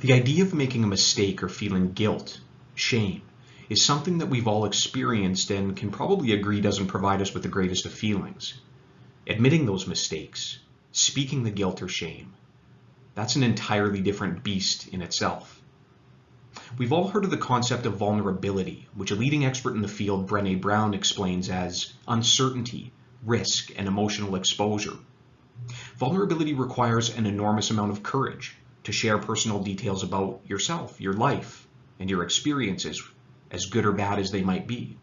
The idea of making a mistake or feeling guilt, shame, is something that we've all experienced and can probably agree doesn't provide us with the greatest of feelings. Admitting those mistakes, speaking the guilt or shame, that's an entirely different beast in itself. We've all heard of the concept of vulnerability, which a leading expert in the field, Brené Brown, explains as uncertainty, risk, and emotional exposure. Vulnerability requires an enormous amount of courage to share personal details about yourself, your life, and your experiences, as good or bad as they might be.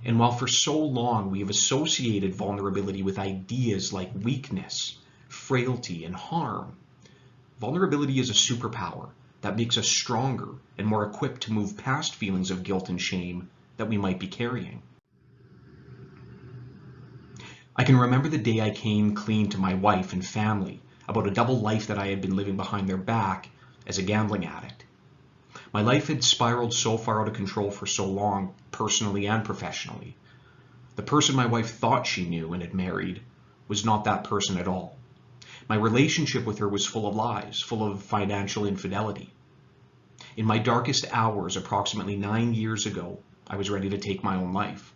And while for so long we have associated vulnerability with ideas like weakness, frailty, and harm, vulnerability is a superpower that makes us stronger and more equipped to move past feelings of guilt and shame that we might be carrying. I can remember the day I came clean to my wife and family about a double life that I had been living behind their back as a gambling addict. My life had spiraled so far out of control for so long, personally and professionally. The person my wife thought she knew and had married was not that person at all. My relationship with her was full of lies, full of financial infidelity. In my darkest hours, approximately 9 years ago, I was ready to take my own life.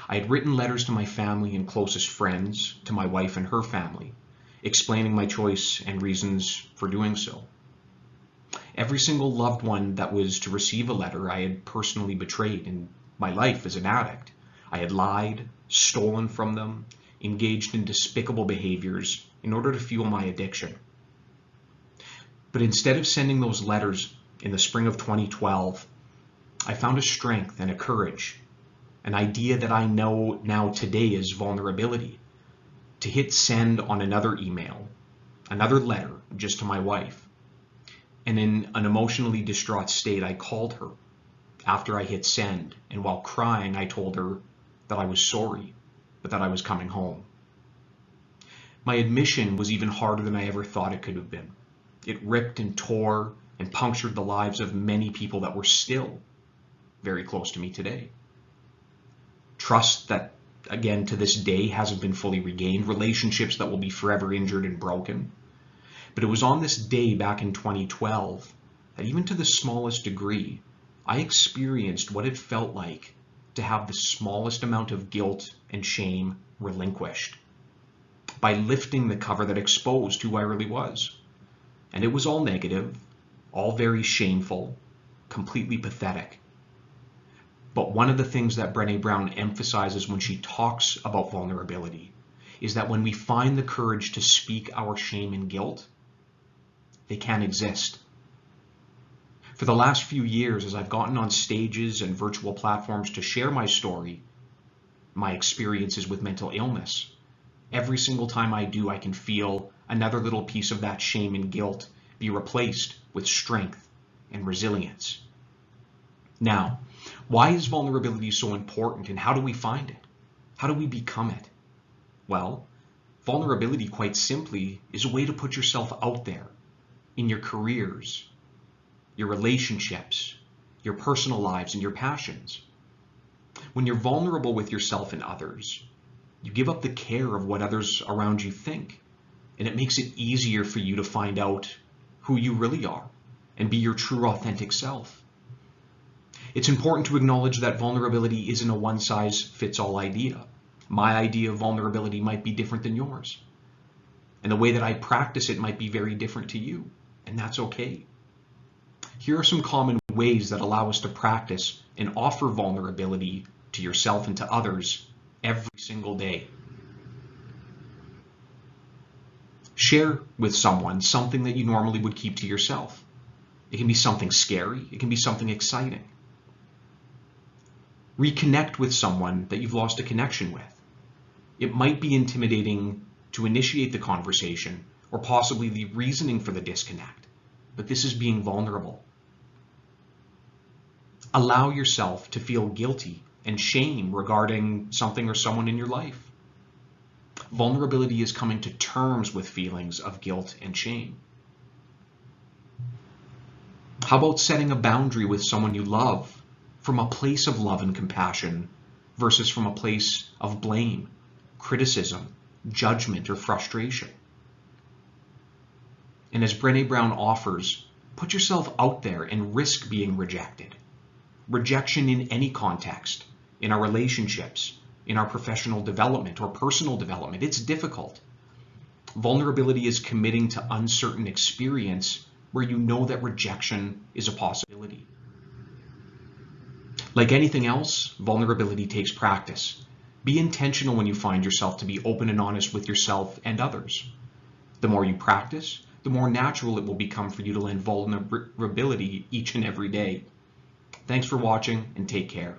I had written letters to my family and closest friends, to my wife and her family, explaining my choice and reasons for doing so. Every single loved one that was to receive a letter I had personally betrayed in my life as an addict. I had lied, stolen from them, engaged in despicable behaviors in order to fuel my addiction. But instead of sending those letters in the spring of 2012, I found a strength and a courage, an idea that I know now today is vulnerability, to hit send on another email, another letter just to my wife. And in an emotionally distraught state, I called her after I hit send, and while crying, I told her that I was sorry, but that I was coming home. My admission was even harder than I ever thought it could have been. It ripped and tore and punctured the lives of many people that were still very close to me today. Trust that, again, to this day hasn't been fully regained, relationships that will be forever injured and broken. But it was on this day back in 2012 that even to the smallest degree, I experienced what it felt like to have the smallest amount of guilt and shame relinquished by lifting the cover that exposed who I really was. And it was all negative, all very shameful, completely pathetic. But one of the things that Brené Brown emphasizes when she talks about vulnerability is that when we find the courage to speak our shame and guilt, they can exist. For the last few years, as I've gotten on stages and virtual platforms to share my story, my experiences with mental illness, every single time I do, I can feel another little piece of that shame and guilt be replaced with strength and resilience. Now, why is vulnerability so important, and how do we find it? How do we become it? Well, vulnerability, quite simply, is a way to put yourself out there in your careers, your relationships, your personal lives, and your passions. When you're vulnerable with yourself and others, you give up the care of what others around you think, and it makes it easier for you to find out who you really are and be your true, authentic self. It's important to acknowledge that vulnerability isn't a one-size-fits-all idea. My idea of vulnerability might be different than yours, and the way that I practice it might be very different to you, and that's okay. Here are some common ways that allow us to practice and offer vulnerability to yourself and to others every single day. Share with someone something that you normally would keep to yourself. It can be something scary. It can be something exciting. Reconnect with someone that you've lost a connection with. It might be intimidating to initiate the conversation or possibly the reasoning for the disconnect, but this is being vulnerable. Allow yourself to feel guilty and shame regarding something or someone in your life. Vulnerability is coming to terms with feelings of guilt and shame. How about setting a boundary with someone you love from a place of love and compassion versus from a place of blame, criticism, judgment, or frustration? And as Brené Brown offers, Put yourself out there and risk being rejected. Rejection in any context, in our relationships, in our professional development or personal development, it's difficult. Vulnerability is committing to uncertain experience where you know that rejection is a possibility. Like anything else, vulnerability takes practice. Be intentional when you find yourself to be open and honest with yourself and others. The more you practice, the more natural it will become for you to land vulnerability each and every day. Thanks for watching, and take care.